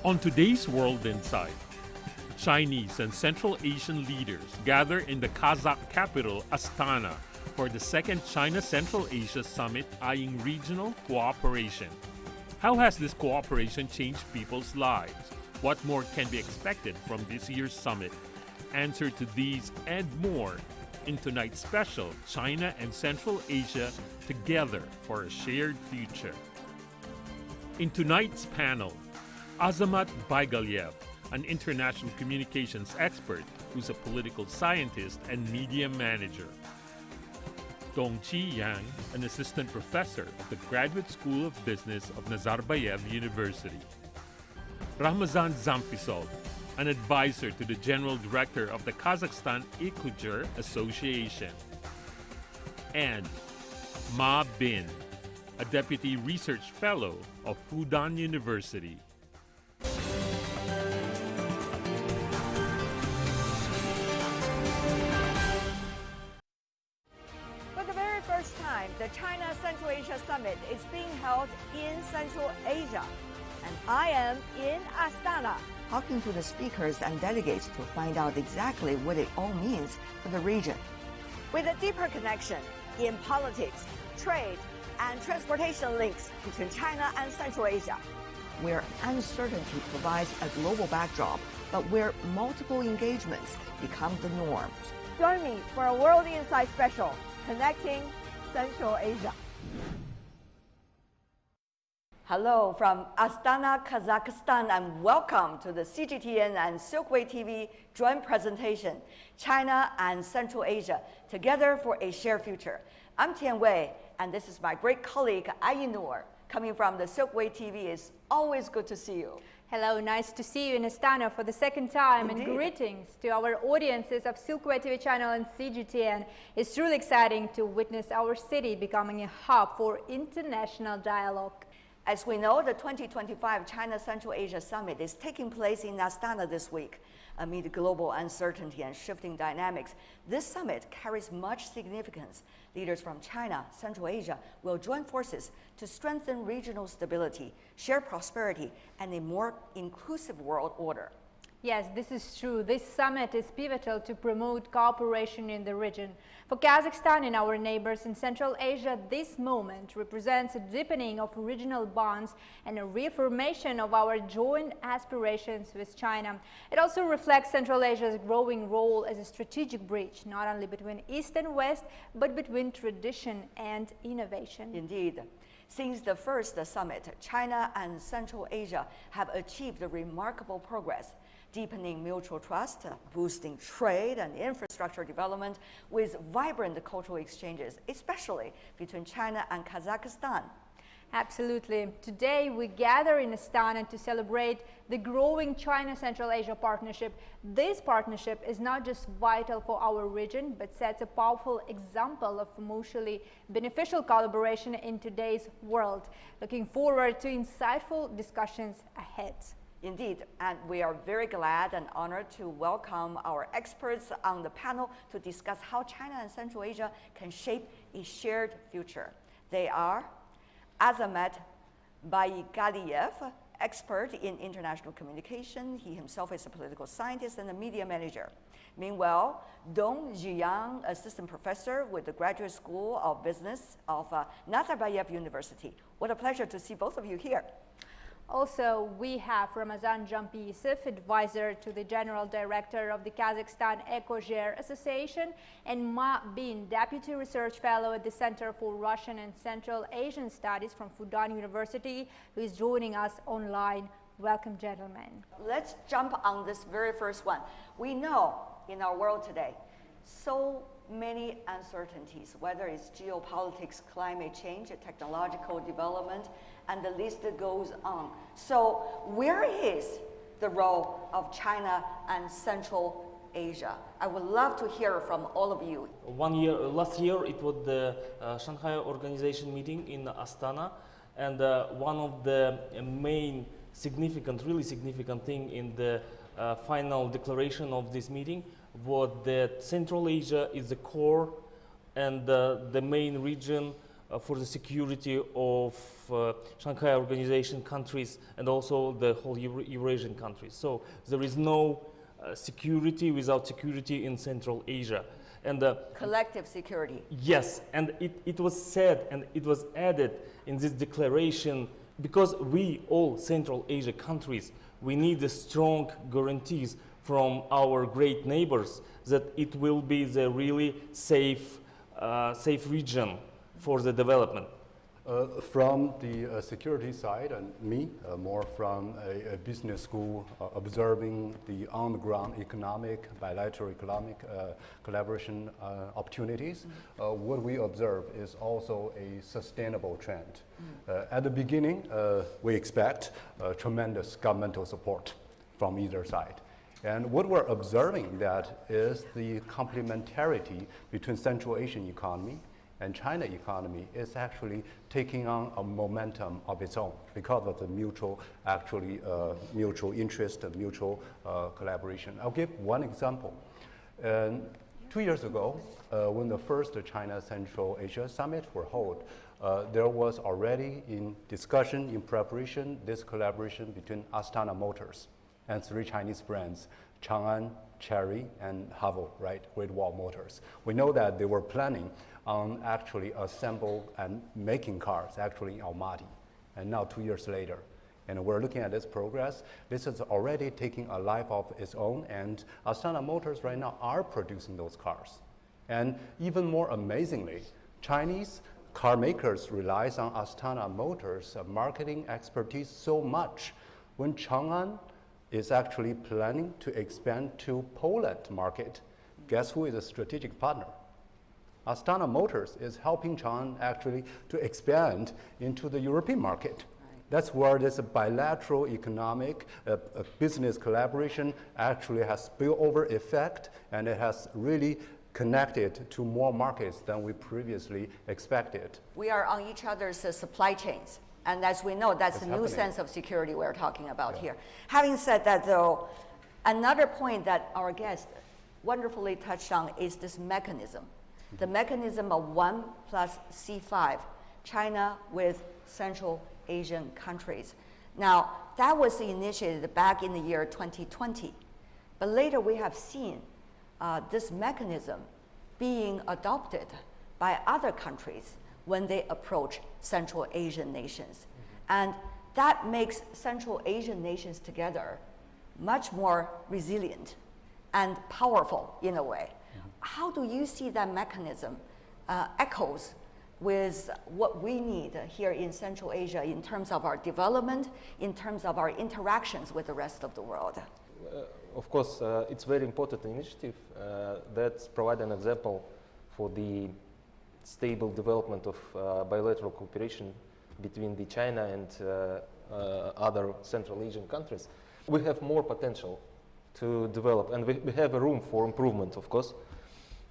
On today's World Insight, Chinese and Central Asian leaders gather in the Kazakh capital Astana for the second China-Central Asia Summit eyeing regional cooperation. How has this cooperation changed people's lives? What more can be expected from this year's summit? Answer to these and more in tonight's special China and Central Asia Together for a Shared Future. In tonight's panel, Maqsut Narikbayev, an international communications expert who's a political scientist and media manager. Dongqi Yang, an assistant professor of the Graduate School of Business of Nazarbayev University. Ramazan Zampisov, an advisor to the General Director of the Kazakhstan Ekujer Association. And Ma Bin, a Deputy Research Fellow of Fudan University. For the very first time, the China-Central Asia Summit is being held in Central Asia. And I am in Astana, talking to the speakers and delegates to find out exactly what it all means for the region. with a deeper connection in politics, trade, and transportation links between China and Central Asia. Where uncertainty provides a global backdrop, but where multiple engagements become the norm. Join me for a World Insight special, Connecting Central Asia. Hello from Astana, Kazakhstan, and welcome to the CGTN and Silkway TV joint presentation, China and Central Asia, Together for a Shared Future. I'm Tian Wei, and this is my great colleague, Ainur, coming from the Silkway TV. It's always good to see you. Hello, nice to see you in Astana for the second time. Indeed. And greetings to our audiences of Silkway TV channel and CGTN. It's truly exciting to witness our city becoming a hub for international dialogue. As we know, the 2025 China-Central Asia Summit is taking place in Astana this week. Amid global uncertainty and shifting dynamics, this summit carries much significance. Leaders from China, Central Asia will join forces to strengthen regional stability, share prosperity, and a more inclusive world order. Yes, this is true. This summit is pivotal to promote cooperation in the region. For Kazakhstan and our neighbors in Central Asia, this moment represents a deepening of regional bonds and a reaffirmation of our joint aspirations with China. It also reflects Central Asia's growing role as a strategic bridge, not only between East and West, but between tradition and innovation. Indeed. Since the first summit, China and Central Asia have achieved remarkable progress, deepening mutual trust, boosting trade and infrastructure development with vibrant cultural exchanges, especially between China and Kazakhstan. Absolutely. Today we gather in Astana to celebrate the growing China-Central Asia partnership. This partnership is not just vital for our region, but sets a powerful example of mutually beneficial collaboration in today's world. Looking forward to insightful discussions ahead. Indeed, and we are very glad and honored to welcome our experts on the panel to discuss how China and Central Asia can shape a shared future. They are Maqsut Narikbayev, expert in international communication. He himself is a political scientist and a media manager. Meanwhile, Dongqi Yang, assistant professor with the Graduate School of Business of Nazarbayev University. What a pleasure to see both of you here. Also, we have Ramazan Zampisov, advisor to the General Director of the Kazakhstan Ekujer Association, and Ma Bin, Deputy Research Fellow at the Center for Russian and Central Asian Studies from Fudan University, who is joining us online. Welcome, gentlemen. Let's jump on this very first one. We know in our world today, so many uncertainties, whether it's geopolitics, climate change, technological development, and the list goes on. So where is the role of China and Central Asia? I would love to hear from all of you. Last year it was the Shanghai Organization meeting in Astana, and one of the main really significant thing in the final declaration of this meeting was that Central Asia is the core and the main region for the security of Shanghai Organization countries and also the whole Eurasian countries. So there is no security without security in Central Asia. And collective security. yes, and it was said and it was added in this declaration because we all Central Asia countries, we need the strong guarantees from our great neighbors that it will be the really safe region for the development. From the security side, and me, more from a business school, observing the on-the-ground economic, bilateral economic collaboration opportunities, what we observe is also a sustainable trend. At the beginning, we expect tremendous governmental support from either side. And what we're observing that is the complementarity between Central Asian economy and China economy is actually taking on a momentum of its own because of the mutual interest and mutual collaboration. I'll give one example. 2 years ago, when the first China Central Asia Summit were held, there was already in discussion, in preparation, this collaboration between Astana Motors and 3 Chinese brands, Chang'an, Chery, and Haval, right, Great Wall Motors. We know that they were planning on actually assemble and making cars actually in Almaty. And now 2 years later, and we're looking at this progress. This is already taking a life of its own, and Astana Motors right now are producing those cars. And even more amazingly, Chinese car makers relies on Astana Motors' marketing expertise so much. When Chang'an is actually planning to expand to Poland market, guess who is a strategic partner? Astana Motors is helping Chang'an actually to expand into the European market. Right. That's where this bilateral economic business collaboration actually has spillover effect, and it has really connected to more markets than we previously expected. We are on each other's supply chains. And as we know, that's it's a new happening. Sense of security we're talking about here. Having said that, though, another point that our guest wonderfully touched on is this mechanism. The mechanism of 1+C5, China with Central Asian countries. Now, that was initiated back in the year 2020. But later we have seen this mechanism being adopted by other countries when they approach Central Asian nations. And that makes Central Asian nations together much more resilient and powerful in a way. How do you see that mechanism echoes with what we need here in Central Asia in terms of our development, in terms of our interactions with the rest of the world? Of course, it's a very important initiative that provides an example for the stable development of bilateral cooperation between the China and other Central Asian countries. We have more potential to develop, and we have a room for improvement, of course.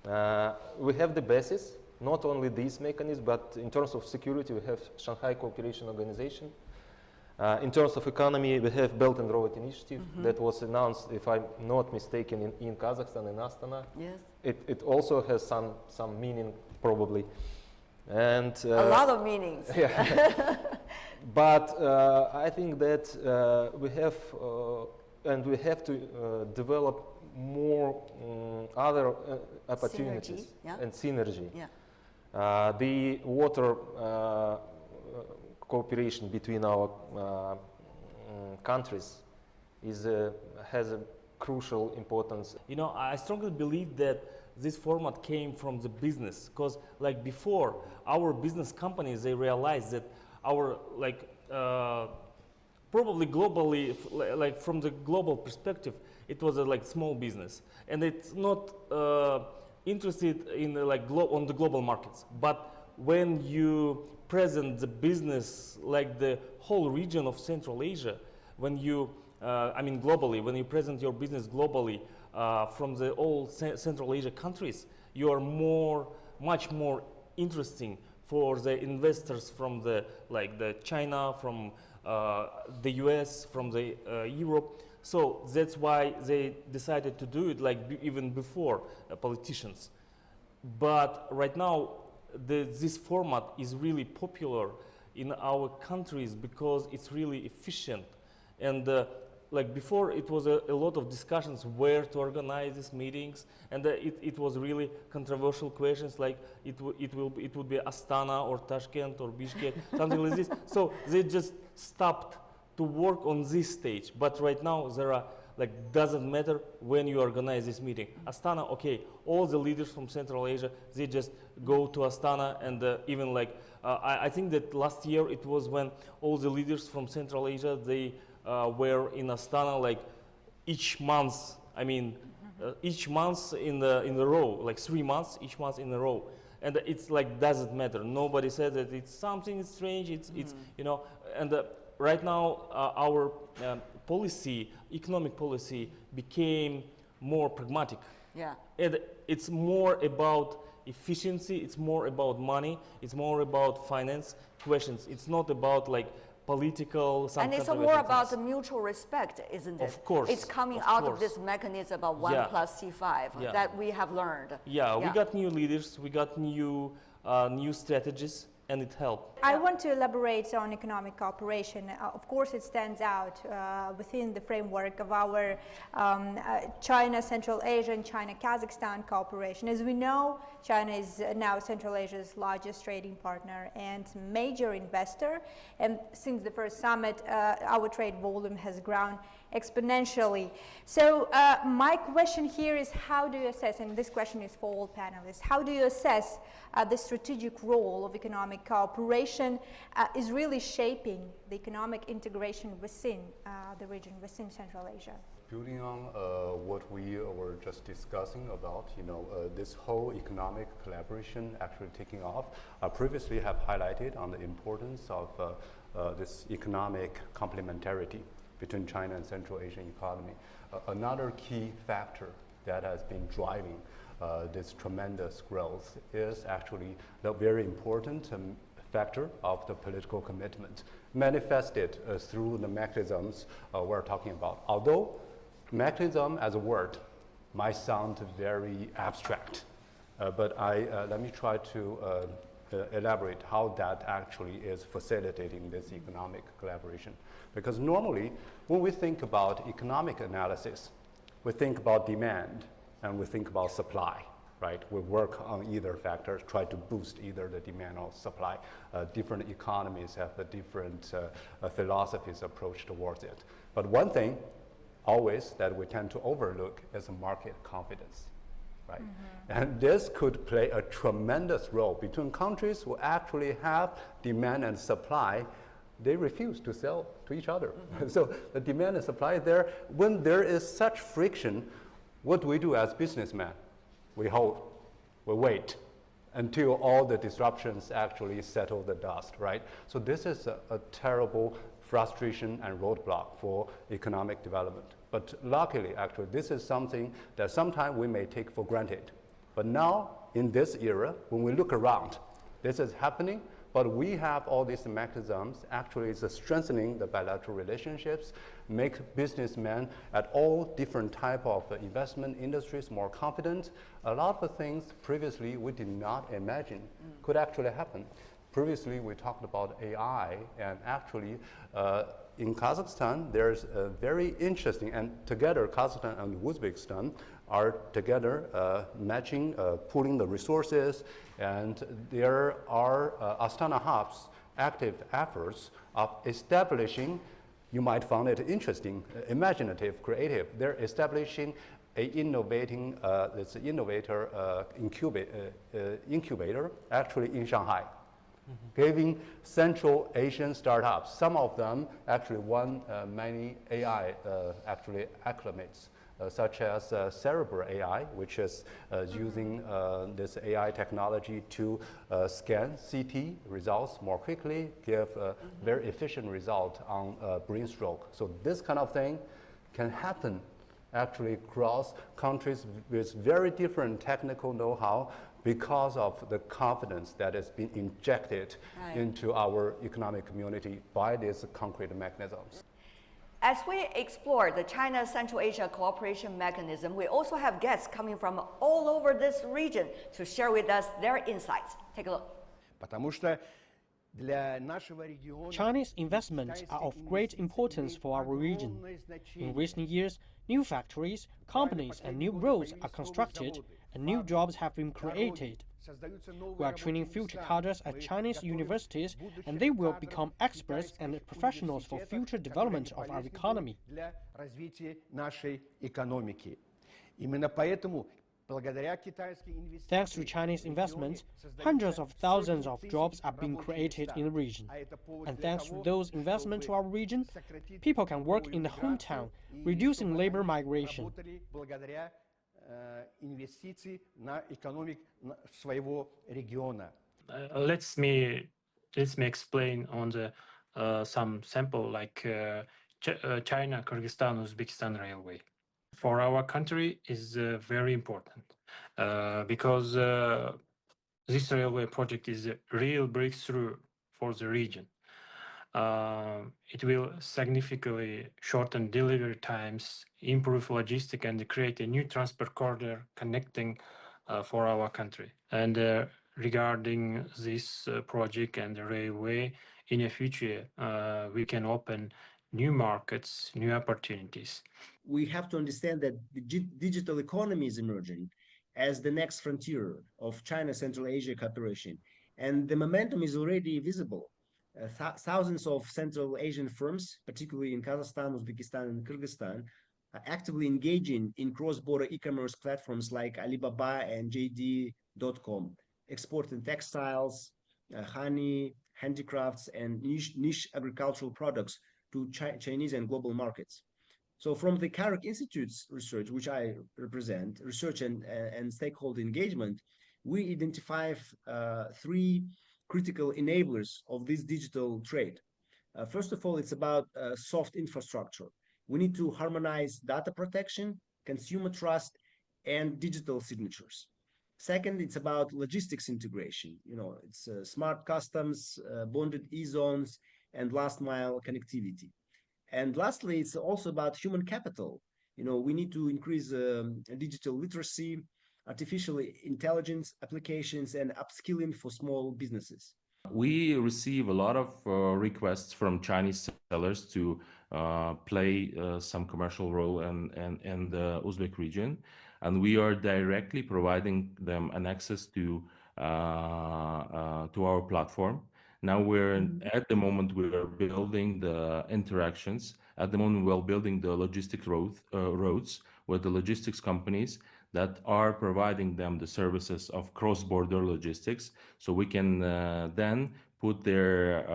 We have the basis, not only these mechanisms, but in terms of security, we have Shanghai Cooperation Organization. In terms of economy, we have Belt and Road Initiative that was announced, if I'm not mistaken, in Kazakhstan, in Astana. Yes. It also has some meaning, probably. And a lot of meanings. Yeah. But I think that we have to develop more other opportunities and synergy. Yeah. The water cooperation between our countries has a crucial importance. You know, I strongly believe that this format came from the business, because like before, our business companies, they realized that our probably globally, like from the global perspective, it was a small business, and it's not interested in on the global markets. But when you present the business like the whole region of Central Asia, when you globally, when you present your business globally from the all Central Asia countries, you are much more interesting for the investors from the China, from the US, from the Europe. So that's why they decided to do it even before politicians. But right now, this format is really popular in our countries because it's really efficient. And like before, it was a lot of discussions where to organize these meetings, and it was really controversial questions like it would be Astana or Tashkent or Bishkek, something like this. So they just stopped to work on this stage. But right now there are like doesn't matter when you organize this meeting. Astana, okay, all the leaders from Central Asia, they just go to Astana, and even like I think that last year it was when all the leaders from Central Asia, they were in Astana like each month. I mean, each month in the row, like 3 months, each month in a row, and it's like doesn't matter. Nobody said that it's something strange. It's you know, and right now our policy, economic policy, became more pragmatic. Yeah. And it's more about efficiency. It's more about money. It's more about finance questions. It's not about like political. And it's more about the mutual respect, isn't it? Of course. It's coming out of this mechanism of 1 plus C5 that we have learned. Yeah, we got new leaders, we got new strategies, and it helped. I want to elaborate on economic cooperation. Of course, it stands out within the framework of our China, Central Asia, and China, Kazakhstan cooperation. As we know, China is now Central Asia's largest trading partner and major investor. And since the first summit, our trade volume has grown exponentially. So my question here is, how do you assess, and this question is for all panelists, how do you assess the strategic role of economic cooperation is really shaping the economic integration within the region, within Central Asia? Building on what we were just discussing about, this whole economic collaboration actually taking off, I previously have highlighted on the importance of this economic complementarity between China and Central Asian economy. Another key factor that has been driving this tremendous growth is actually the very important factor of the political commitment, manifested through the mechanisms we're talking about. Although mechanism as a word might sound very abstract, but let me try to elaborate how that actually is facilitating this economic collaboration. Because normally, when we think about economic analysis, we think about demand and we think about supply, right? We work on either factors, try to boost either the demand or supply. Different economies have a different philosophies approach towards it. But one thing always that we tend to overlook is market confidence. Right? And this could play a tremendous role between countries who actually have demand and supply. They refuse to sell to each other. So the demand and supply is there. When there is such friction, what do we do as businessmen? We hold, we wait until all the disruptions actually settle the dust, right? So this is a terrible frustration and roadblock for economic development. But luckily, actually, this is something that sometimes we may take for granted. But now, in this era, when we look around, this is happening, but we have all these mechanisms. Actually, it's strengthening the bilateral relationships, make businessmen at all different type of investment industries more confident. A lot of things previously we did not imagine could actually happen. Previously, we talked about AI, and actually, in Kazakhstan, there's a very interesting, and together Kazakhstan and Uzbekistan are together matching, pooling the resources, and there are Astana hubs active efforts of establishing, you might find it interesting, imaginative, creative. They're establishing a this innovator incubator actually in Shanghai. Giving Central Asian startups. Some of them actually won many AI actually acclimates, such as Cerebral AI, which is using this AI technology to scan CT results more quickly, give a very efficient result on brain stroke. So this kind of thing can happen actually across countries with very different technical know-how, because of the confidence that has been injected into our economic community by these concrete mechanisms. As we explore the China-Central Asia cooperation mechanism, we also have guests coming from all over this region to share with us their insights. Take a look. Chinese investments are of great importance for our region. In recent years, new factories, companies, and new roads are constructed, and new jobs have been created. We are training future cadres at Chinese universities, and they will become experts and professionals for future development of our economy. Thanks to Chinese investments, hundreds of thousands of jobs are being created in the region. And thanks to those investments to our region, people can work in the hometown, reducing labor migration. Let me explain on the some sample like China, Kyrgyzstan, Uzbekistan railway. For our country is very important because this railway project is a real breakthrough for the region. It will significantly shorten delivery times, improve logistics, and create a new transport corridor connecting for our country. And regarding this project and the railway, in the future, we can open new markets, new opportunities. We have to understand that the digital economy is emerging as the next frontier of China-Central Asia cooperation. And the momentum is already visible. Thousands of Central Asian firms, particularly in Kazakhstan, Uzbekistan, and Kyrgyzstan, are actively engaging in cross-border e-commerce platforms like Alibaba and JD.com, exporting textiles, honey, handicrafts, and niche agricultural products to Chinese and global markets. So from the Carrick Institute's research, which I represent, research and stakeholder engagement, we identify three critical enablers of this digital trade. First of all, it's about soft infrastructure. We need to harmonize data protection, consumer trust, and digital signatures. Second, it's about logistics integration. It's smart customs, bonded e-zones, and last mile connectivity. And lastly, it's also about human capital. We need to increase digital literacy, artificial intelligence applications, and upskilling for small businesses. We receive a lot of requests from Chinese sellers to play some commercial role in the Uzbek region, and we are directly providing them an access to our platform. Now at the moment we're building the interactions. At the moment we're building the logistic roads with the logistics companies that are providing them the services of cross-border logistics, so we can then put their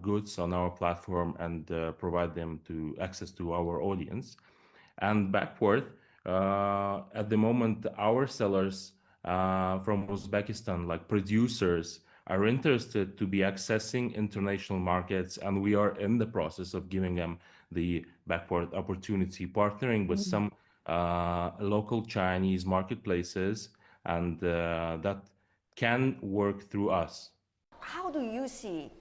goods on our platform and provide them to access to our audience. And backward, at the moment, our sellers from Uzbekistan, like producers, are interested to be accessing international markets, and we are in the process of giving them the backward opportunity, partnering with some local Chinese marketplaces, and that can work through us. How do you see,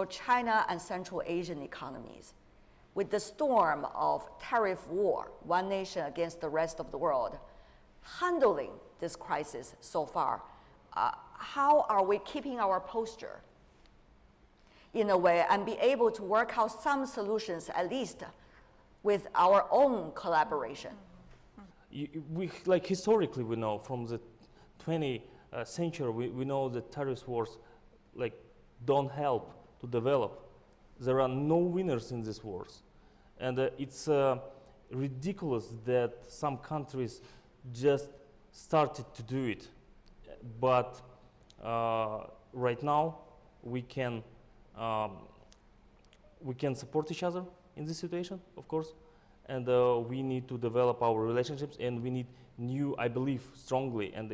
China and Central Asian economies with the storm of tariff war, one nation against the rest of the world, handling this crisis so far? How are we keeping our posture in a way and be able to work out some solutions, at least with our own collaboration? Historically, we know from the 20th century, we know that tariff wars don't help to develop. There are no winners in these wars. And it's ridiculous that some countries just started to do it. But right now, we can support each other in this situation, of course, and we need to develop our relationships, and we need new, I believe strongly, and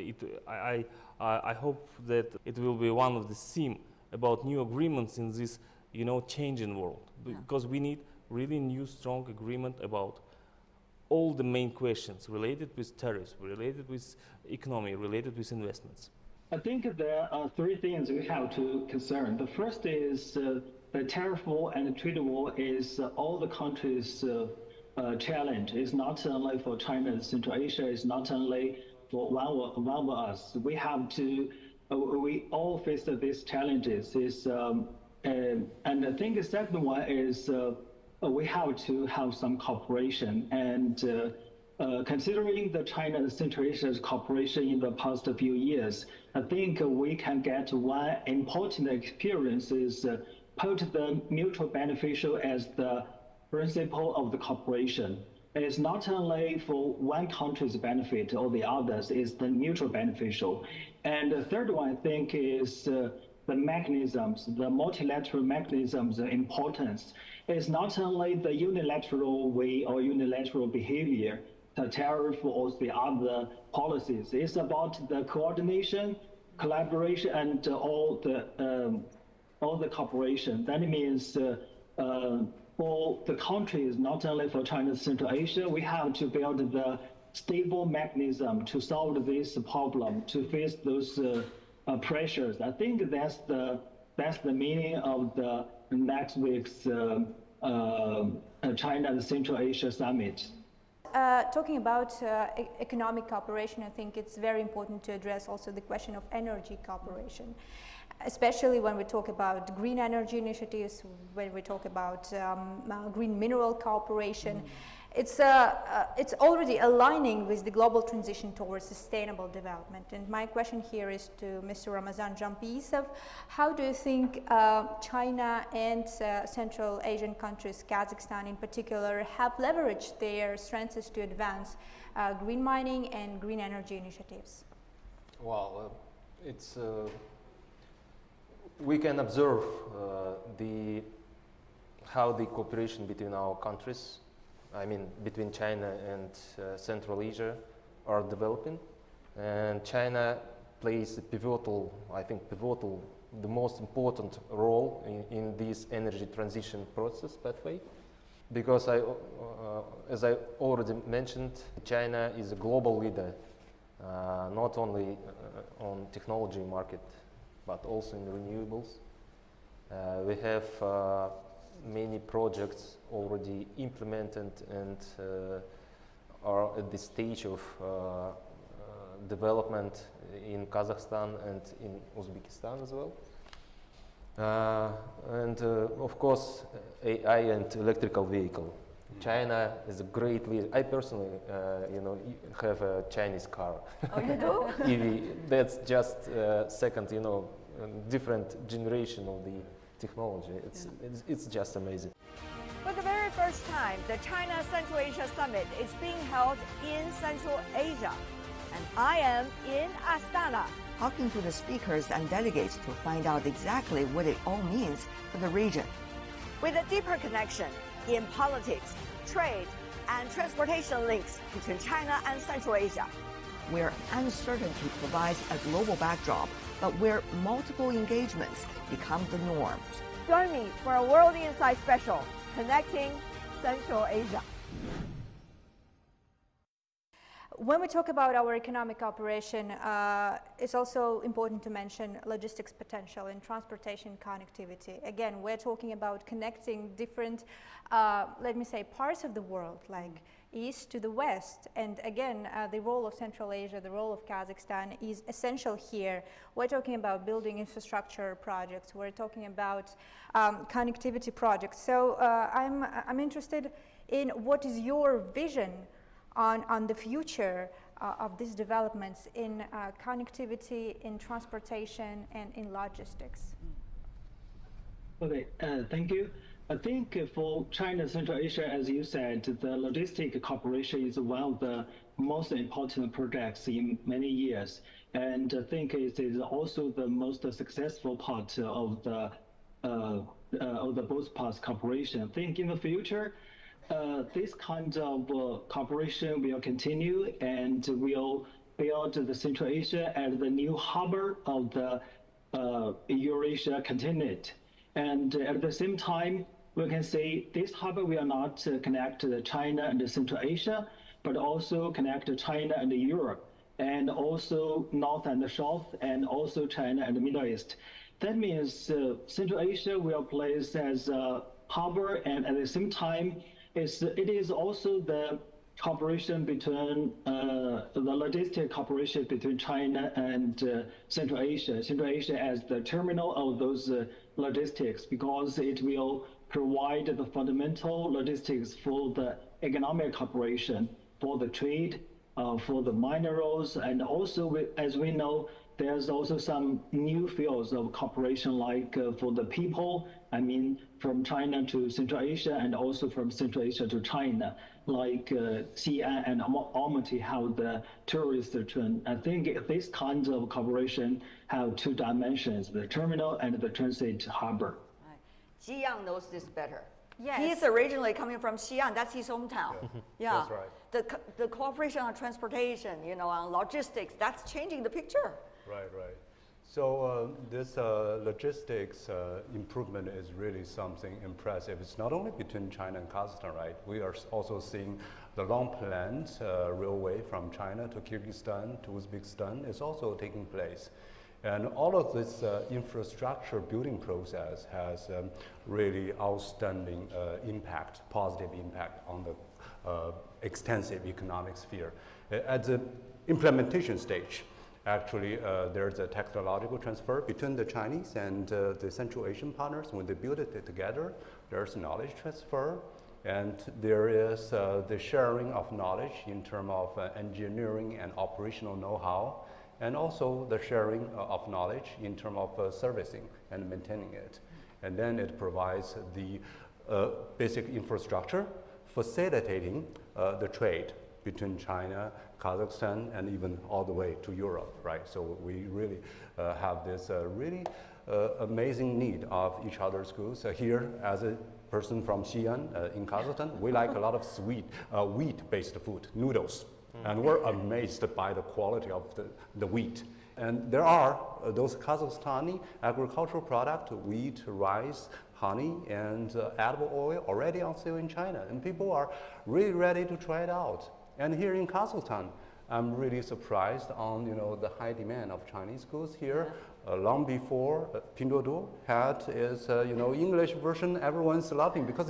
I hope that it will be one of the themes about new agreements in this, changing world, because we need really new, strong agreement about all the main questions related with tariffs, related with economy, related with investments. I think there are three things we have to concern. The first is the tariff war and the trade war is all the countries' challenge. It's not only for China and Central Asia. It's not only for one of us. We have to. We all face these challenges. And I think the second one is we have to have some cooperation. And considering the China and Central Asia's cooperation in the past few years, I think we can get one important experience is put the mutual beneficial as the principle of the cooperation. It's not only for one country's benefit or the others, it's the mutual beneficial. And the third one, I think, is the mechanisms, the multilateral mechanisms' importance. It's not only the unilateral way or unilateral behavior, the tariff or the other policies. It's about the coordination, collaboration, and all the cooperation. That means for the countries, not only for China and Central Asia, we have to build the stable mechanism to solve this problem, to face those pressures. I think that's the meaning of the next week's China and Central Asia Summit. Talking about economic cooperation, I think it's very important to address also the question of energy cooperation, especially when we talk about green energy initiatives, when we talk about green mineral cooperation. It's already aligning with the global transition towards sustainable development. And my question here is to Mr. Ramazan Jampisov. How do you think China and Central Asian countries, Kazakhstan in particular, have leveraged their strengths to advance green mining and green energy initiatives? Well, we can observe how the cooperation between our countries, I mean between China and Central Asia, are developing, and China plays a pivotal, the most important role in this energy transition process pathway, because as I already mentioned, China is a global leader, not only on technology market, but also in renewables. We have many projects already implemented and are at the stage of development in Kazakhstan and in Uzbekistan as well. And of course, AI and electrical vehicle. China is a great leader. I personally, have a Chinese car. Oh, you do? EV. That's just second, different generation of the technology. It's just amazing. For the very first time, the China Central Asia Summit is being held in Central Asia, and I am in Astana, talking to the speakers and delegates to find out exactly what it all means for the region. with a deeper connection in politics, trade, and transportation links between China and Central Asia. Where uncertainty provides a global backdrop, but where multiple engagements become the norm. Join me for a World Insight special, Connecting Central Asia. When we talk about our economic cooperation, it's also important to mention logistics potential and transportation connectivity. Again, we're talking about connecting different, let me say, parts of the world, like east to the west. And again, the role of Central Asia, the role of Kazakhstan is essential here. We're talking about building infrastructure projects. We're talking about connectivity projects. So I'm interested in what is your vision on the future of these developments in connectivity, in transportation, and in logistics. Okay, thank you. I think for China, Central Asia, as you said, the logistic cooperation is one of the most important projects in many years. And I think it is also the most successful part of the both parts cooperation. I think in the future, this kind of cooperation will continue and will build the Central Asia as the new harbor of the Eurasia continent. And at the same time, we can say this harbor will not connect China and Central Asia, but also connect China and Europe. and also North and the South, and also China and the Middle East. That means Central Asia will play as a harbor, and at the same time, it is also the cooperation between the logistic cooperation between China and Central Asia. Central Asia as the terminal of those logistics, because it will provide the fundamental logistics for the economic cooperation, for the trade, for the minerals, and also as we know, there's also some new fields of cooperation, like for the people, I mean, from China to Central Asia, and also from Central Asia to China, like Xi'an and Almaty have the tourist trend. I think these kinds of cooperation have two dimensions, the terminal and the transit harbor. Xi'an knows this better. Yes. He's originally coming from Xi'an, that's his hometown. Yeah. That's right. The cooperation on transportation, on logistics, that's changing the picture. Right, right. So this logistics improvement is really something impressive. It's not only between China and Kazakhstan, right? We are also seeing the long-planned railway from China to Kyrgyzstan to Uzbekistan is also taking place. And all of this infrastructure building process has really outstanding impact, positive impact on the extensive economic sphere. At the implementation stage, actually, there's a technological transfer between the Chinese and the Central Asian partners. When they build it together, there's knowledge transfer, and there is the sharing of knowledge in terms of engineering and operational know-how, and also the sharing of knowledge in terms of servicing and maintaining it. And then it provides the basic infrastructure facilitating the trade between China, Kazakhstan, and even all the way to Europe, right? So we really have this really amazing need of each other's goods. Here, as a person from Xi'an in Kazakhstan, we like a lot of sweet wheat-based food, noodles, and we're amazed by the quality of the wheat. And there are those Kazakhstani agricultural products, wheat, rice, honey, and edible oil already on sale in China, and people are really ready to try it out. And here in Kazakhstan, I'm really surprised on the high demand of Chinese goods here. Long before Pinduoduo had its English version, everyone's laughing because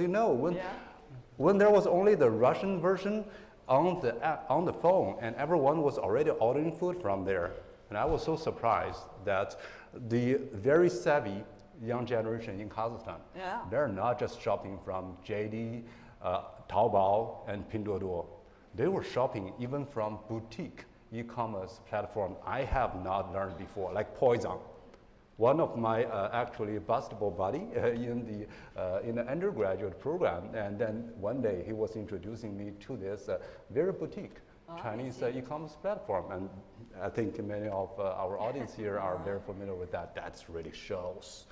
when there was only the Russian version on the phone, and everyone was already ordering food from there. And I was so surprised that the very savvy young generation in Kazakhstan, they're not just shopping from JD, Taobao, and Pinduoduo. They were shopping even from boutique e-commerce platform I have not learned before, like Poison. One of my actually basketball buddy in the undergraduate program, and then one day he was introducing me to this very boutique Chinese e-commerce platform, and I think many of our audience here are very familiar with that. That really shows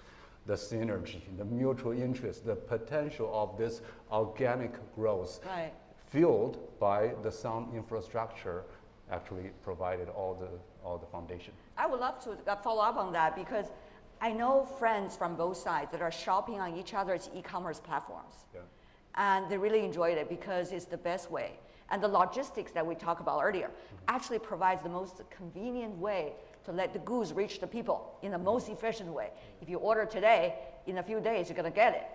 the synergy, the mutual interest, the potential of this organic growth. Right. Fueled by the sound infrastructure, actually provided all the foundation. I would love to follow up on that, because I know friends from both sides that are shopping on each other's e-commerce platforms. Yeah. And they really enjoyed it because it's the best way. And the logistics that we talked about earlier actually provides the most convenient way to let the goods reach the people in the most efficient way. If you order today, in a few days you're going to get it.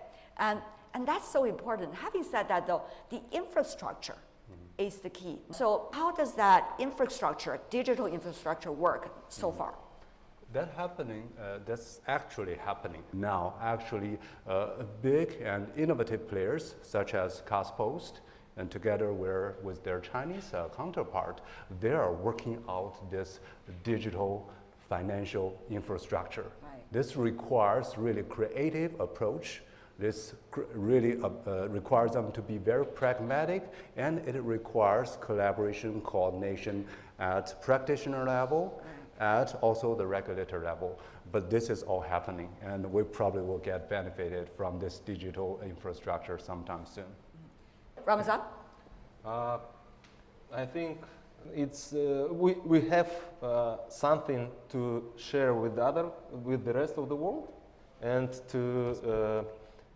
And that's so important. Having said that, though, the infrastructure is the key. So how does that infrastructure, digital infrastructure, work so far? That's actually happening now. Actually, big and innovative players such as Kaspost, and together with their Chinese counterpart, they are working out this digital financial infrastructure. Right. This requires really creative approach. This really requires them to be very pragmatic, and it requires collaboration, coordination at practitioner level, at also the regulator level. But this is all happening, and we probably will get benefited from this digital infrastructure sometime soon. Ramazan? I think it's we have something to share with the rest of the world, and to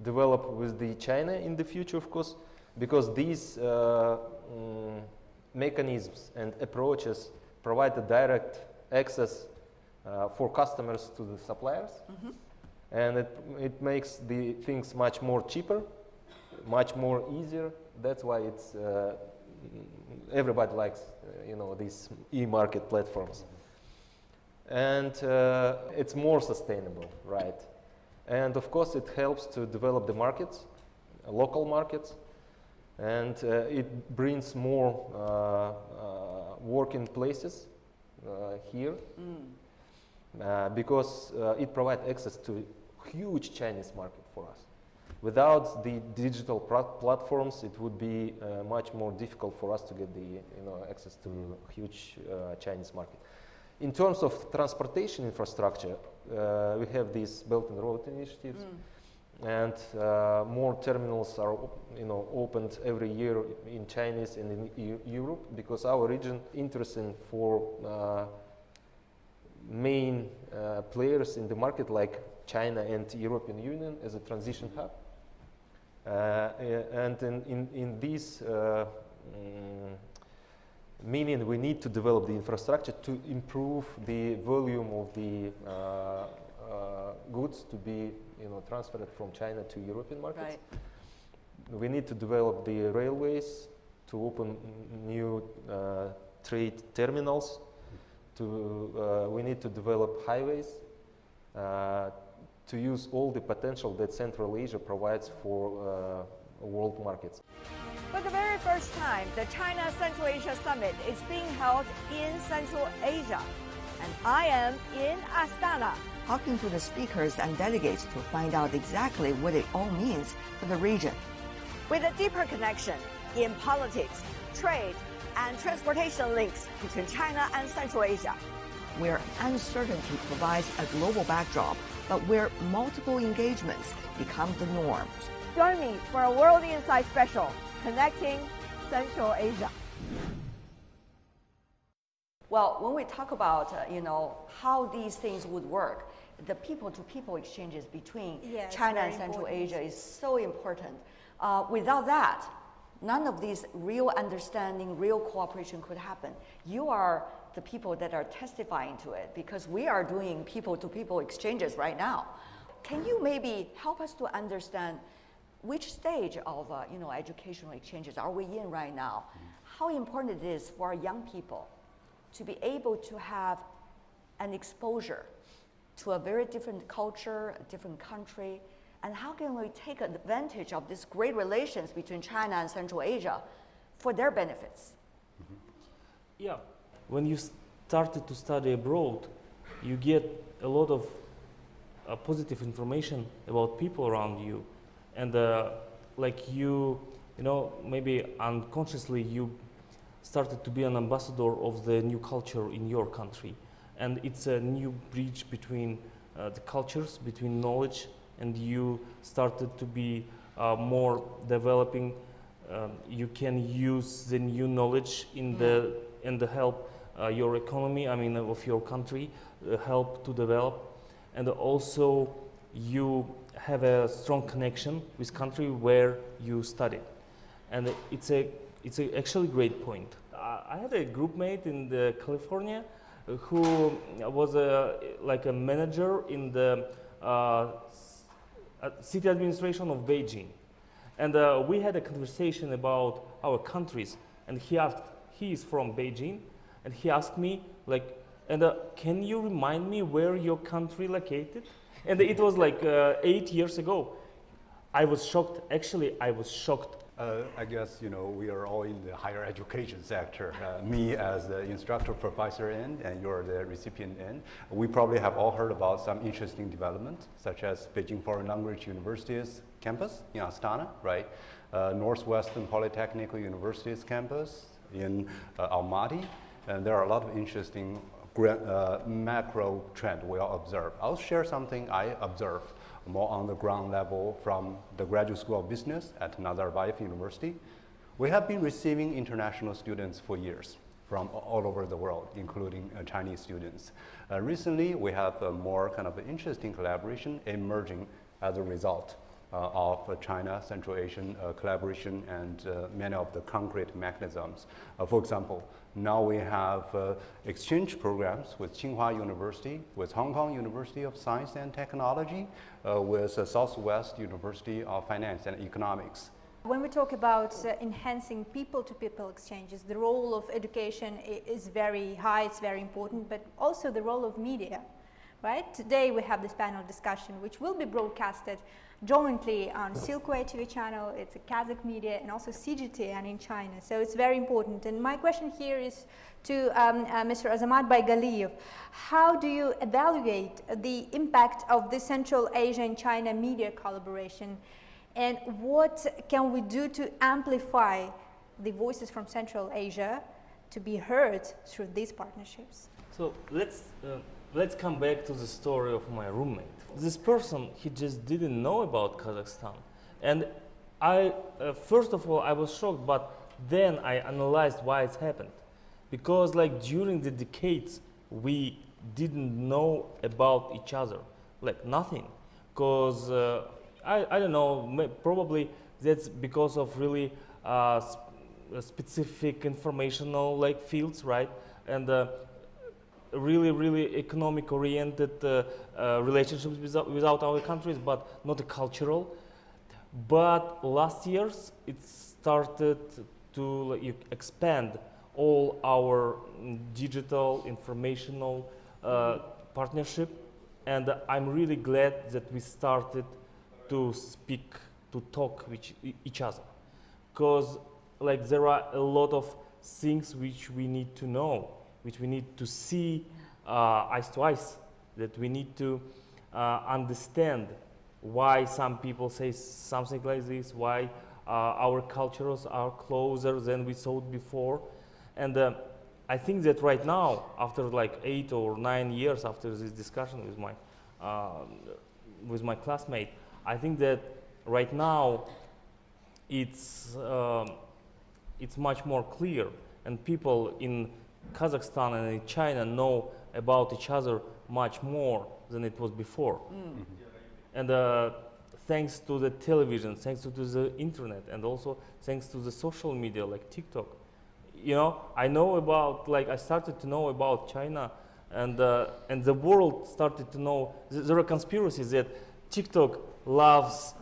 develop with the China in the future, of course, because these mechanisms and approaches provide a direct access for customers to the suppliers. And it makes the things much more cheaper, much more easier. That's why it's everybody likes these e-market platforms. And it's more sustainable, right? And of course it helps to develop the markets, local markets, and it brings more working places here. Because it provides access to a huge Chinese market for us. Without the digital platforms, it would be much more difficult for us to get the access to a huge Chinese market. In terms of transportation infrastructure, we have these Belt and Road initiatives, and more terminals are opened every year in Chinese and in Europe, because our region is interesting for main players in the market like China and European Union as a transition hub. And in this meaning, we need to develop the infrastructure to improve the volume of the goods to be transferred from China to European markets. Right. We need to develop the railways to open new trade terminals. We need to develop highways to use all the potential that Central Asia provides for world markets. For the very first time, the China Central Asia Summit is being held in Central Asia, and I am in Astana, talking to the speakers and delegates to find out exactly what it all means for the region. With a deeper connection in politics, trade, and transportation links between China and Central Asia, where uncertainty provides a global backdrop, but where multiple engagements become the norm. Join me for a World Insight special, Connecting Central Asia. Well, when we talk about how these things would work, the people-to-people exchanges between China and Central Asia is so important. Without that, none of these real understanding, real cooperation could happen. You are the people that are testifying to it, because we are doing people-to-people exchanges right now. Can you maybe help us to understand which stage of educational exchanges are we in right now? How important it is for our young people to be able to have an exposure to a very different culture, a different country, and how can we take advantage of these great relations between China and Central Asia for their benefits? Yeah, when you started to study abroad, you get a lot of positive information about people around you, and like maybe unconsciously you started to be an ambassador of the new culture in your country, and it's a new bridge between the cultures, between knowledge, and you started to be more developing. You can use the new knowledge in the help your economy, of your country, help to develop, and also you have a strong connection with country where you studied, and it's actually great point. I had a group mate in California who was like a manager in the city administration of Beijing, and we had a conversation about our countries, and he is from Beijing, and he asked me can you remind me where your country located? And it was like 8 years ago. I was shocked. Actually, I was shocked. I guess we are all in the higher education sector. Me as the instructor professor in, and you're the recipient in. We probably have all heard about some interesting development, such as Beijing Foreign Language University's campus in Astana, right? Northwestern Polytechnical University's campus in Almaty, and there are a lot of interesting macro trend we all observe. I'll share something I observe more on the ground level from the Graduate School of Business at Nazarbayev University. We have been receiving international students for years from all over the world, including Chinese students. Recently, we have a more kind of interesting collaboration emerging as a result. of China Central Asian collaboration and many of the concrete mechanisms. For example, now we have exchange programs with Tsinghua University, with Hong Kong University of Science and Technology, with Southwest University of Finance and Economics. When we talk about enhancing people-to-people exchanges, the role of education is very high, it's very important, but also the role of media, right? Today we have this panel discussion which will be broadcasted jointly on Silkway TV channel, it's a Kazakh media, and also CGTN in China, so it's very important. And my question here is to Mr. Azamat Baigaliyev. How do you evaluate the impact of the Central Asia and China media collaboration? And what can we do to amplify the voices from Central Asia to be heard through these partnerships? So let's come back to the story of my roommate. This person, he just didn't know about Kazakhstan. And I, first of all, I was shocked, but then I analyzed why it happened. Because like during the decades, we didn't know about each other, like nothing. Because I don't know, probably that's because of really specific informational like fields, right? And really economic oriented relationships without our countries, but not cultural. But last years it started to expand all our digital informational partnership, and I'm really glad that we started to speak, to talk with each other, because like there are a lot of things which we need to know, which we need to see eyes to eyes, that we need to understand why some people say something like this, why our cultures are closer than we thought before. And I think that right now, after like 8 or 9 years after this discussion with my classmate, I think that right now it's much more clear, and people in Kazakhstan and in China know about each other much more than it was before. And thanks to the television, thanks to the internet, and also thanks to the social media like TikTok, you know, I know about, like, I started to know about China, and the world started to know. There are conspiracies that TikTok loves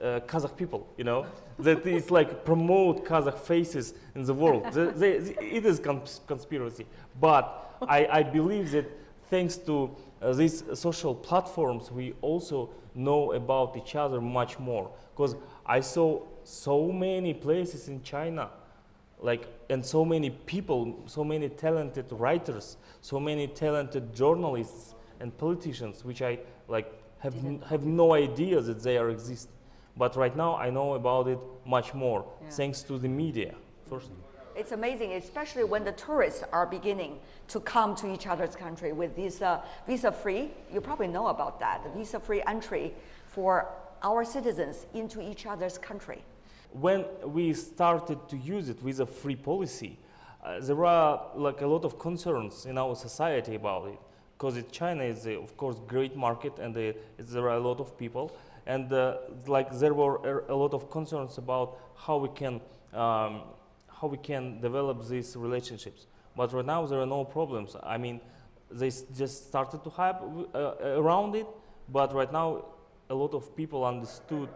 Kazakh people, you know, that it's like promote Kazakh faces in the world. It is conspiracy, but I believe that thanks to these social platforms, we also know about each other much more. Because I saw so many places in China, like, and so many people, so many talented writers, so many talented journalists and politicians, which I like have no idea that they exist. But right now I know about it much more, thanks to the media first. It's amazing, especially when the tourists are beginning to come to each other's country with these visa-free, you probably know about that, the visa-free entry for our citizens into each other's country. When we started to use it with a free policy, there are like a lot of concerns in our society about it, because China is of course great market, and there are a lot of people, and like there were a lot of concerns about how we can develop these relationships. But right now there are no problems. I mean, they just started to hype around it, but right now a lot of people understood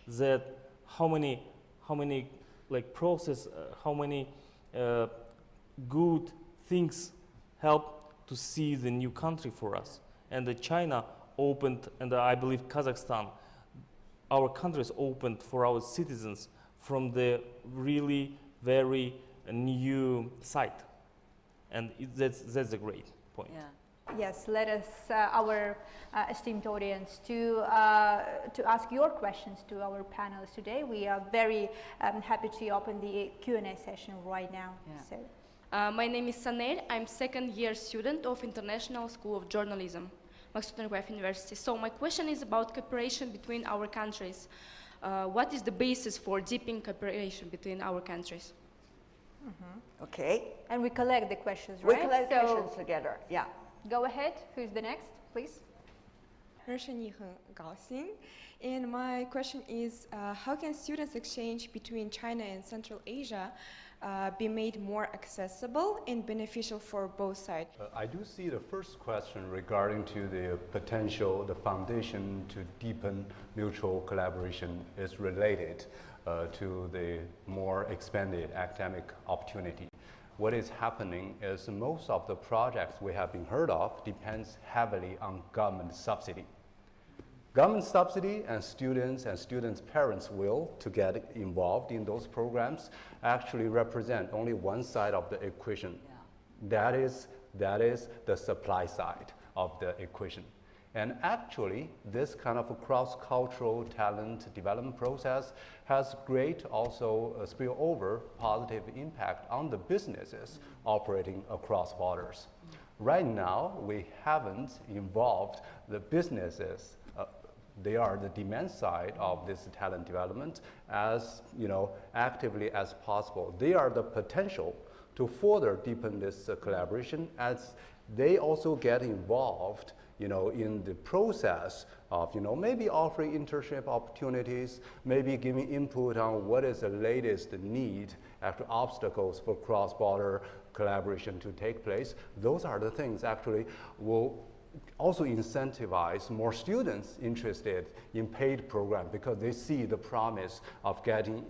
that how many like process, how many good things help to see the new country for us. And China opened, and I believe Kazakhstan, our countries opened for our citizens from the really very new site. And that's a great point. Yeah. Yes, let us, our esteemed audience, to ask your questions to our panelists today. We are very happy to open the Q&A session right now. Yeah. So. My name is Sanel. I'm second-year student of International School of Journalism, Maqsut Narikbayev University. So my question is about cooperation between our countries. What is the basis for deepening cooperation between our countries? Mm-hmm. Okay. And we collect the questions, right? We collect questions together, yeah. Go ahead. Who's the next, please? 认识你很高兴。And my question is, how can students exchange between China and Central Asia be made more accessible and beneficial for both sides? I do see the first question regarding to the potential, the foundation to deepen mutual collaboration is related to the more expanded academic opportunity. What is happening is most of the projects we have been heard of depends heavily on government subsidy. Government subsidy and students' parents' will to get involved in those programs actually represent only one side of the equation. Yeah. That is the supply side of the equation. And actually, this kind of a cross-cultural talent development process has great also spillover positive impact on the businesses operating across borders. Right now, we haven't involved the businesses. They are the demand side of this talent development as actively as possible. They are the potential to further deepen this collaboration as they also get involved in the process of maybe offering internship opportunities, maybe giving input on what is the latest need after obstacles for cross-border collaboration to take place. Those are the things actually will also incentivize more students interested in paid program because they see the promise of getting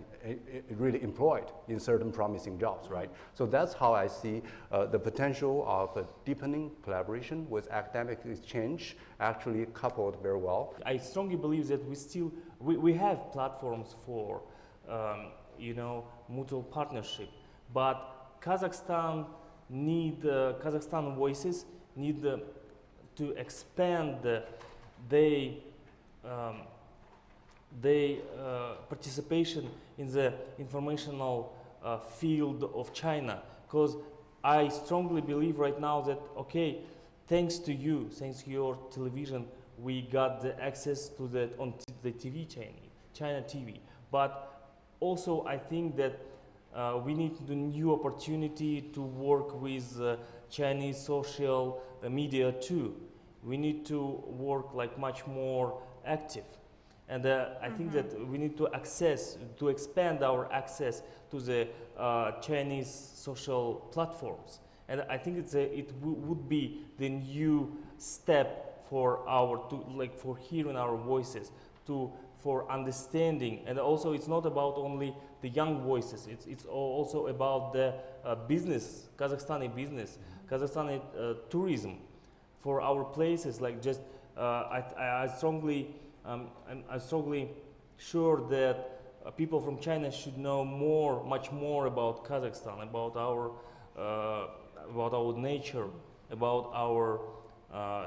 really employed in certain promising jobs, right? So that's how I see the potential of a deepening collaboration with academic exchange actually coupled very well. I strongly believe that we have platforms for mutual partnership, but Kazakhstan voices need to expand their participation in the informational field of China, because I strongly believe right now that thanks to you, thanks to your television, we got the access to on the TV channel, China TV. But also I think that we need the new opportunity to work with Chinese social media too. We need to work much more active, and I think that we need to expand our access to the Chinese social platforms, and I think it would be the new step for for hearing our voices, for understanding, and also it's not about only the young voices. It's also about the business, Kazakhstani business, Kazakhstani tourism. For our places, I'm strongly sure that people from China should know much more about Kazakhstan, about our nature, about our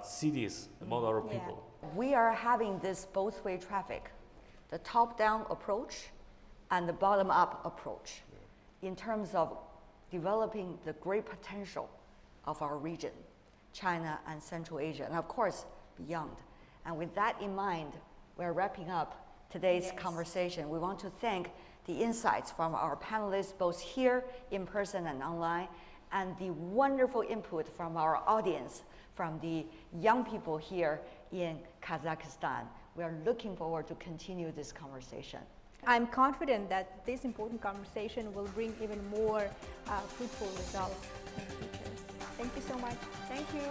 cities, about our people. We are having this both-way traffic, the top-down approach and the bottom-up approach in terms of developing the great potential of our region, China and Central Asia, and of course, beyond. And with that in mind, we're wrapping up today's conversation. We want to thank the insights from our panelists, both here in person and online, and the wonderful input from our audience, from the young people here in Kazakhstan. We are looking forward to continue this conversation. I'm confident that this important conversation will bring even more fruitful results in the future. Thank you so much. Thank you.